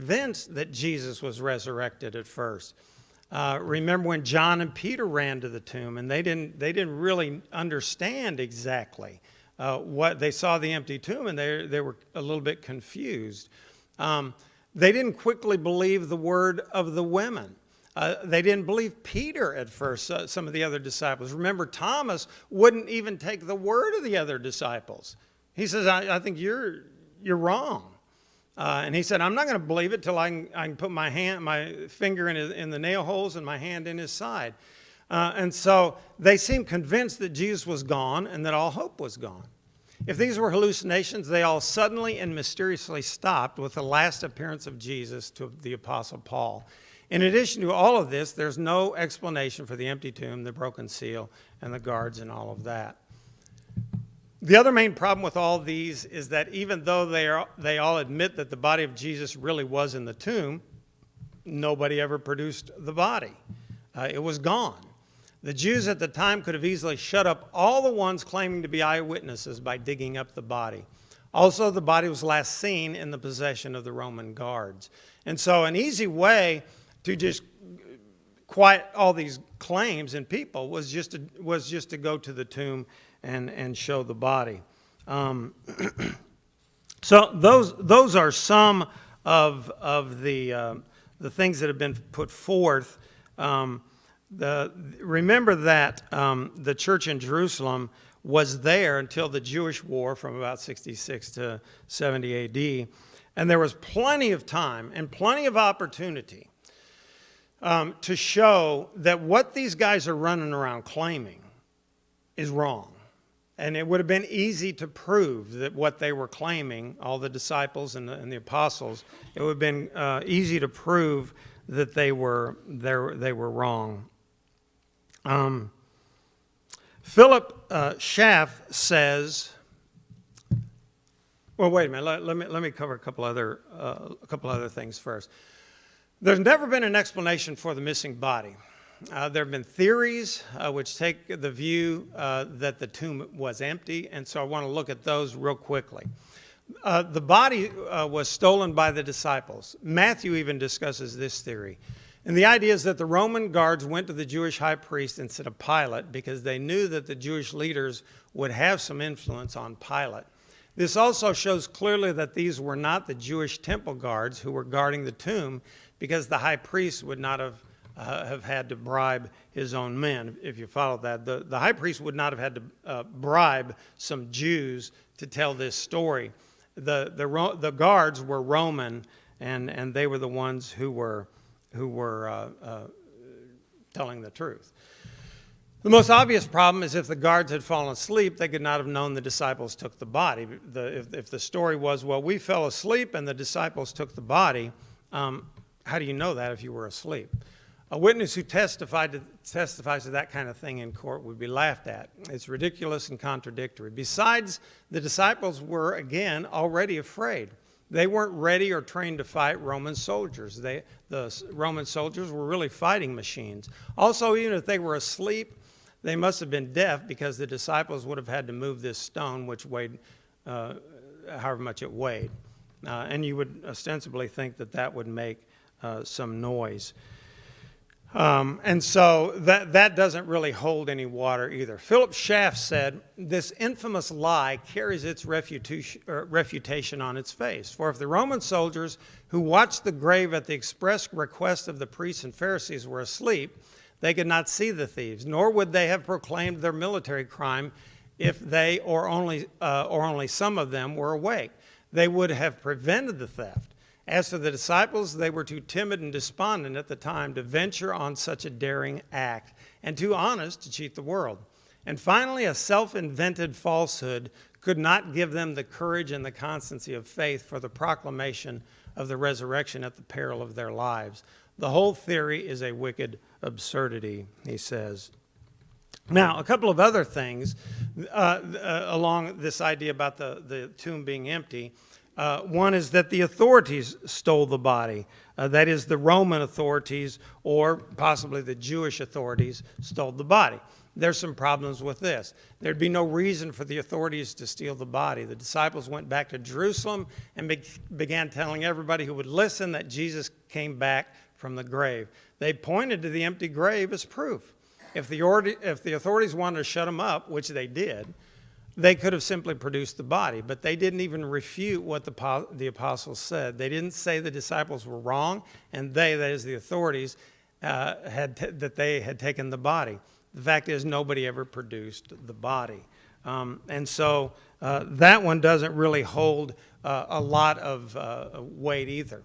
convinced that Jesus was resurrected at first. Remember when John and Peter ran to the tomb, and they didn't really understand exactly what they saw, the empty tomb, and they were a little bit confused. They didn't quickly believe the word of the women. They didn't believe Peter at first, some of the other disciples. Remember, Thomas wouldn't even take the word of the other disciples. He says, I think you're wrong. And he said, I'm not going to believe it till I can put my finger in the nail holes and my hand in his side. And so they seemed convinced that Jesus was gone and that all hope was gone. If these were hallucinations, they all suddenly and mysteriously stopped with the last appearance of Jesus to the Apostle Paul. In addition to all of this, there's no explanation for the empty tomb, the broken seal, and the guards and all of that. The other main problem with all these is that even though they all admit that the body of Jesus really was in the tomb, nobody ever produced the body. It was gone. The Jews at the time could have easily shut up all the ones claiming to be eyewitnesses by digging up the body. Also, the body was last seen in the possession of the Roman guards. And so an easy way to just quiet all these claims and people was just to go to the tomb and show the body. So those are some of the things that have been put forth. Remember that the church in Jerusalem was there until the Jewish War from about 66 to 70 A.D., and there was plenty of time and plenty of opportunity to show that what these guys are running around claiming is wrong. And it would have been easy to prove that what they were claiming, all the disciples and the apostles, it would have been easy to prove that they were wrong. Philip Schaff says, well, wait a minute. Let me cover a couple other things first. There's never been an explanation for the missing body. There have been theories which take the view that the tomb was empty, and so I want to look at those real quickly. The body was stolen by the disciples. Matthew even discusses this theory. And the idea is that the Roman guards went to the Jewish high priest instead of Pilate because they knew that the Jewish leaders would have some influence on Pilate. This also shows clearly that these were not the Jewish temple guards who were guarding the tomb, because the high priest would not have had to bribe his own men. If you follow that, the high priest would not have had to bribe some Jews to tell this story. The guards were Roman, and they were the ones who were telling the truth. The most obvious problem is if the guards had fallen asleep, they could not have known the disciples took the body. If the story was, well, we fell asleep and the disciples took the body, how do you know that if you were asleep? A witness who testifies to that kind of thing in court would be laughed at. It's ridiculous and contradictory. Besides, the disciples were, again, already afraid. They weren't ready or trained to fight Roman soldiers. The Roman soldiers were really fighting machines. Also, even if they were asleep, they must have been deaf, because the disciples would have had to move this stone, which weighed however much it weighed. And you would ostensibly think that would make some noise. And so that doesn't really hold any water either. Philip Schaff said, this infamous lie carries its refutation on its face. For if the Roman soldiers who watched the grave at the express request of the priests and Pharisees were asleep, they could not see the thieves, nor would they have proclaimed their military crime if they or only some of them were awake. They would have prevented the theft. As for the disciples, they were too timid and despondent at the time to venture on such a daring act, and too honest to cheat the world. And finally, a self-invented falsehood could not give them the courage and the constancy of faith for the proclamation of the resurrection at the peril of their lives. The whole theory is a wicked absurdity, he says. Now, a couple of other things along this idea about the tomb being empty. One is that the authorities stole the body. That is, the Roman authorities, or possibly the Jewish authorities, stole the body. there's some problems with this. There'd be no reason for the authorities to steal the body. The disciples went back to Jerusalem and began telling everybody who would listen that Jesus came back from the grave. They pointed to the empty grave as proof. If the authorities wanted to shut them up, which they did, they could have simply produced the body, but they didn't even refute what the apostles said. They didn't say the disciples were wrong, and that is the authorities, that they had taken the body. The fact is, nobody ever produced the body. And so that one doesn't really hold a lot of weight either.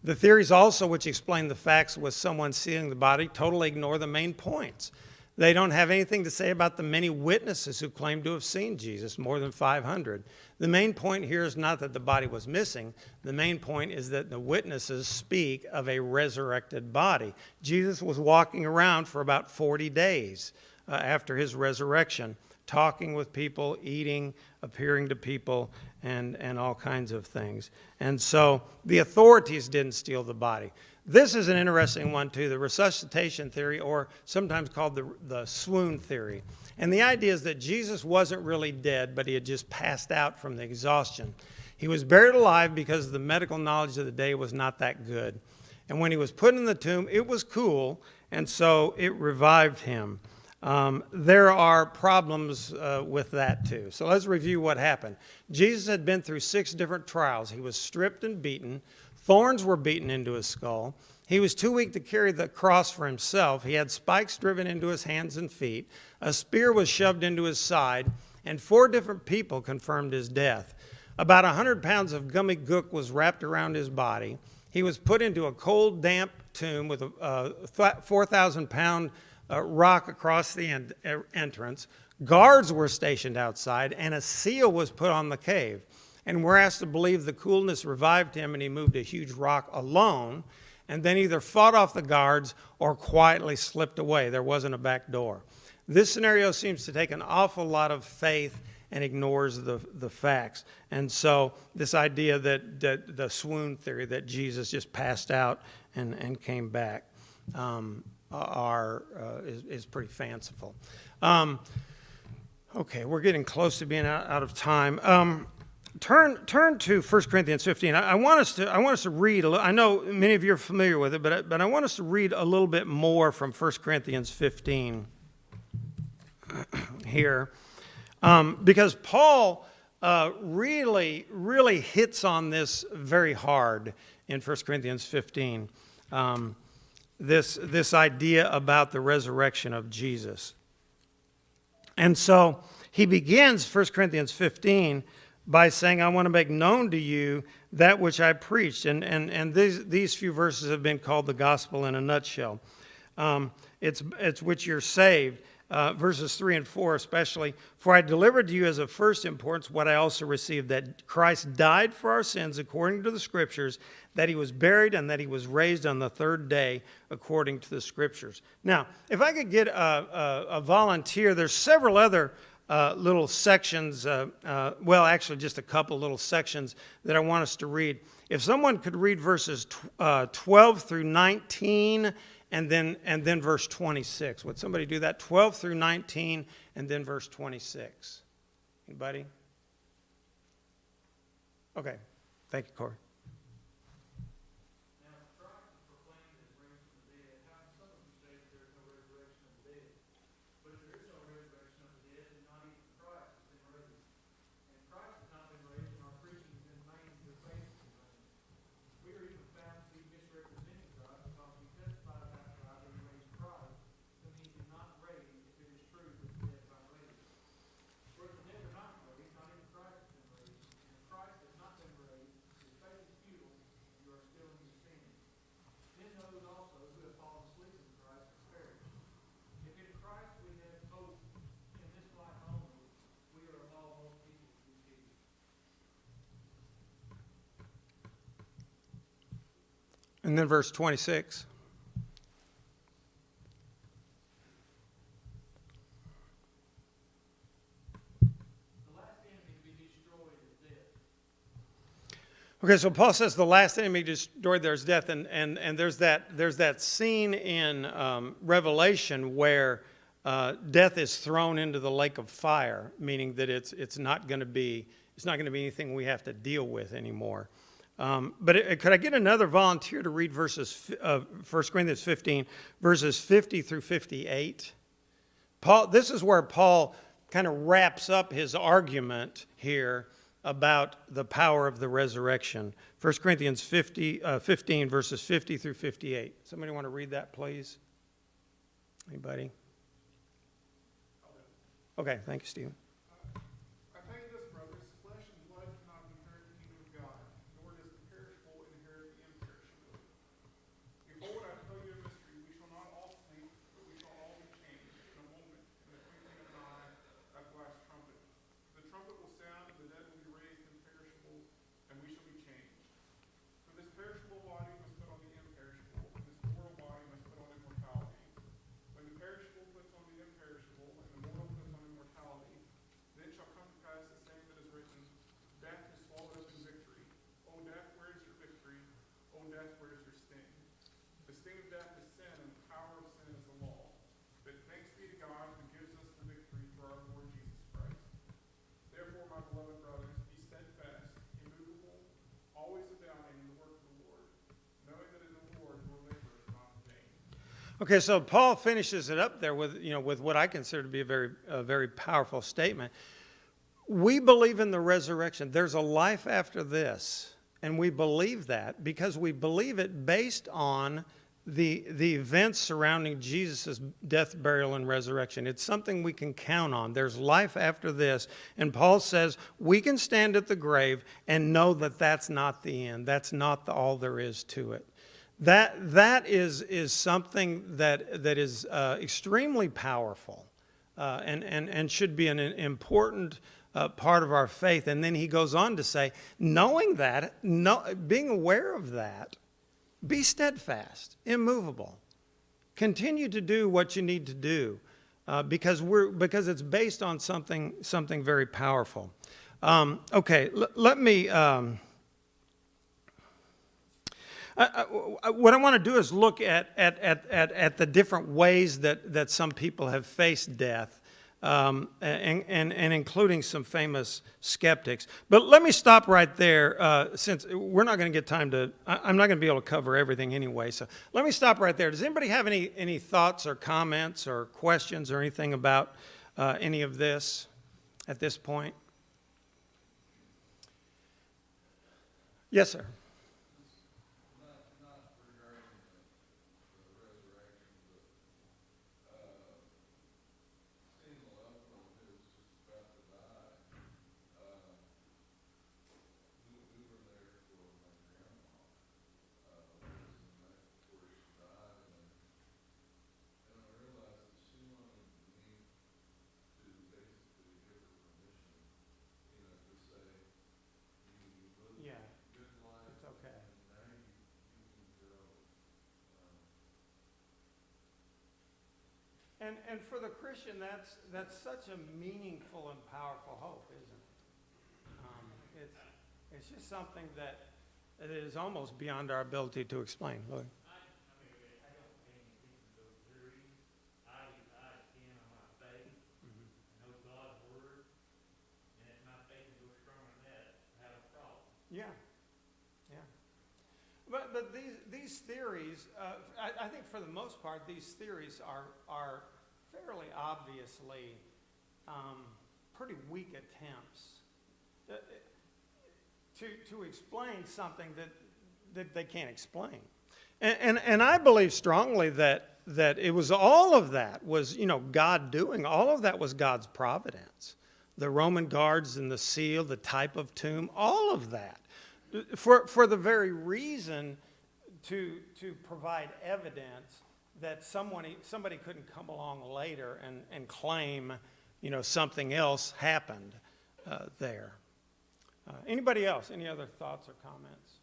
The theories also, which explain the facts with someone seeing the body, totally ignore the main points. They don't have anything to say about the many witnesses who claim to have seen Jesus, more than 500. The main point here is not that the body was missing. The main point is that the witnesses speak of a resurrected body. Jesus was walking around for about 40 days after his resurrection, talking with people, eating, appearing to people, and all kinds of things. And so the authorities didn't steal the body. This is an interesting one, too, the resuscitation theory, or sometimes called the swoon theory. And the idea is that Jesus wasn't really dead, but he had just passed out from the exhaustion. He was buried alive because the medical knowledge of the day was not that good. And when he was put in the tomb, it was cool, and so it revived him. There are problems with that, too. So let's review what happened. Jesus had been through 6 different trials. He was stripped and beaten. Thorns were beaten into his skull. He was too weak to carry the cross for himself. He had spikes driven into his hands and feet. A spear was shoved into his side, and 4 different people confirmed his death. About 100 pounds of gummy gook was wrapped around his body. He was put into a cold, damp tomb with a 4,000-pound rock across the entrance. Guards were stationed outside, and a seal was put on the cave. And we're asked to believe the coolness revived him and he moved a huge rock alone and then either fought off the guards or quietly slipped away. There wasn't a back door. This scenario seems to take an awful lot of faith and ignores the facts. And so this idea that the swoon theory that Jesus just passed out and came back is pretty fanciful. Okay, we're getting close to being out of time. Turn to 1 Corinthians 15. I want us to read. I know many of you are familiar with it, but I want us to read a little bit more from 1 Corinthians 15 here, because Paul really hits on this very hard in 1 Corinthians 15. This idea about the resurrection of Jesus, and so he begins 1 Corinthians 15. By saying, I want to make known to you that which I preached. And these few verses have been called the gospel in a nutshell. It's which you're saved. Verses 3 and 4 especially. For I delivered to you as of first importance what I also received, that Christ died for our sins according to the Scriptures, that he was buried, and that he was raised on the 3rd day according to the Scriptures. Now, if I could get a volunteer, there's several other little sections, actually just a couple little sections that I want us to read. If someone could read verses 12 through 19 and then verse 26. Would somebody do that? 12 through 19 and then verse 26. Anybody? Okay. Thank you, Corey. And then verse 26. Okay, so Paul says the last enemy destroyed there is death, and there's that scene in Revelation where death is thrown into the lake of fire, meaning that it's not going to be anything we have to deal with anymore. Could I get another volunteer to read 1 Corinthians 15, verses 50 through 58? This is where Paul kind of wraps up his argument here about the power of the resurrection. 1 Corinthians 15, verses 50 through 58. Somebody want to read that, please? Anybody? Okay, thank you, Stephen. I tell you this, brothers, flesh and blood cannot inherit the kingdom of God, nor does the perishable inherit the imperishable. Behold, I tell you a mystery, we shall not all sleep, but we shall all be changed in a moment, in the twinkling of an eye, at the last trumpet. The trumpet will sound, and the dead will be raised imperishable, and we shall be changed. For this perishable body must put on the imperishable, and this mortal body must put on immortality. When the perishable puts on the imperishable, and the mortal puts on immortality, then shall come to pass the same that is written, death is swallowed up in victory. O death, where is your victory? O death, where is your sting? The sting of death is sin, and the power of sin is the law. But thanks be to God who gives us the victory through our Lord Jesus Christ. Therefore, my beloved brothers, be steadfast, immovable, always abounding in the work of the Lord, knowing that in the Lord your labor is not in vain. Okay, so Paul finishes it up there with what I consider to be a very powerful statement. We believe in the resurrection. There's a life after this, and we believe that because we believe it based on the events surrounding Jesus' death, burial, and resurrection. It's something we can count on. There's life after this, and Paul says we can stand at the grave and know that that's not the end. That's not all there is to it. That is something that is extremely powerful and should be an important part of our faith. And then he goes on to say, knowing that, being aware of that, be steadfast, immovable. Continue to do what you need to do because it's based on something very powerful. Let me. What I want to do is look at the different ways that some people have faced death, and including some famous skeptics. But let me stop right there, since we're not going to get time to. I'm not going to be able to cover everything anyway. So let me stop right there. Does anybody have any thoughts or comments or questions or anything about any of this at this point? Yes, sir. And for the Christian, that's such a meaningful and powerful hope, isn't it? It's just something that is almost beyond our ability to explain. Lloyd. I don't pay any attention to those theories. I stand on my faith. I know God's word, and if my faith is so strong in that, I have a problem. Yeah. But these theories, I think for the most part, these theories are fairly obviously pretty weak attempts to explain something that they can't explain. And I believe strongly that it was all of that was God doing. All of that was God's providence. The Roman guards and the seal, the type of tomb, all of that. For the very reason to provide evidence that somebody couldn't come along later and claim, something else happened there. Anybody else? Any other thoughts or comments?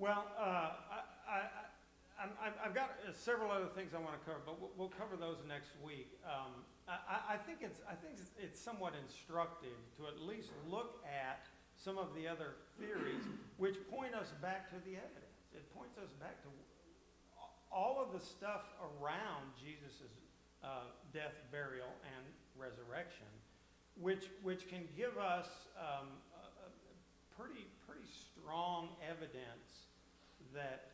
Well, I've got several other things I want to cover, but we'll cover those next week. I think it's somewhat instructive to at least look at some of the other theories which point us back to the evidence. It points us back to all of the stuff around Jesus' death, burial, and resurrection, which can give us pretty strong evidence that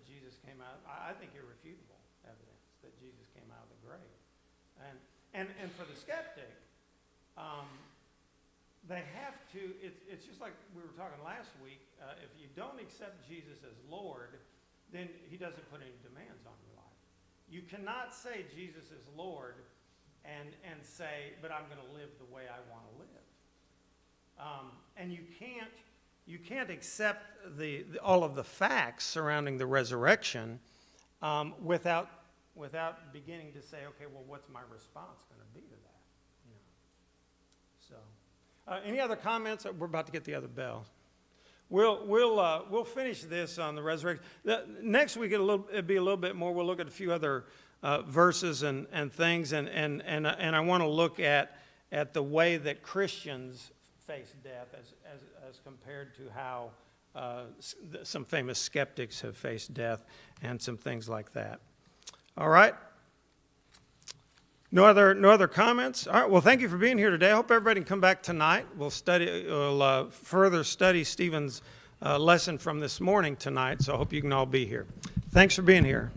Jesus came out. I think irrefutable evidence that Jesus came out of the grave, and for the skeptic, they have to. It's just like we were talking last week. If you don't accept Jesus as Lord, then he doesn't put any demands on your life. You cannot say Jesus is Lord and say, but I'm going to live the way I want to live. And you can't accept all of the facts surrounding the resurrection without beginning to say, okay, well, what's my response going to be to that? So, any other comments? We're about to get the other bell. We'll finish this on the resurrection. Next week it'll be a little bit more. We'll look at a few other verses and things, and I want to look at the way that Christians face death as compared to how some famous skeptics have faced death and some things like that. All right. No other comments? All right. Well, thank you for being here today. I hope everybody can come back tonight. We'll further study Stephen's lesson from this morning tonight, so I hope you can all be here. Thanks for being here.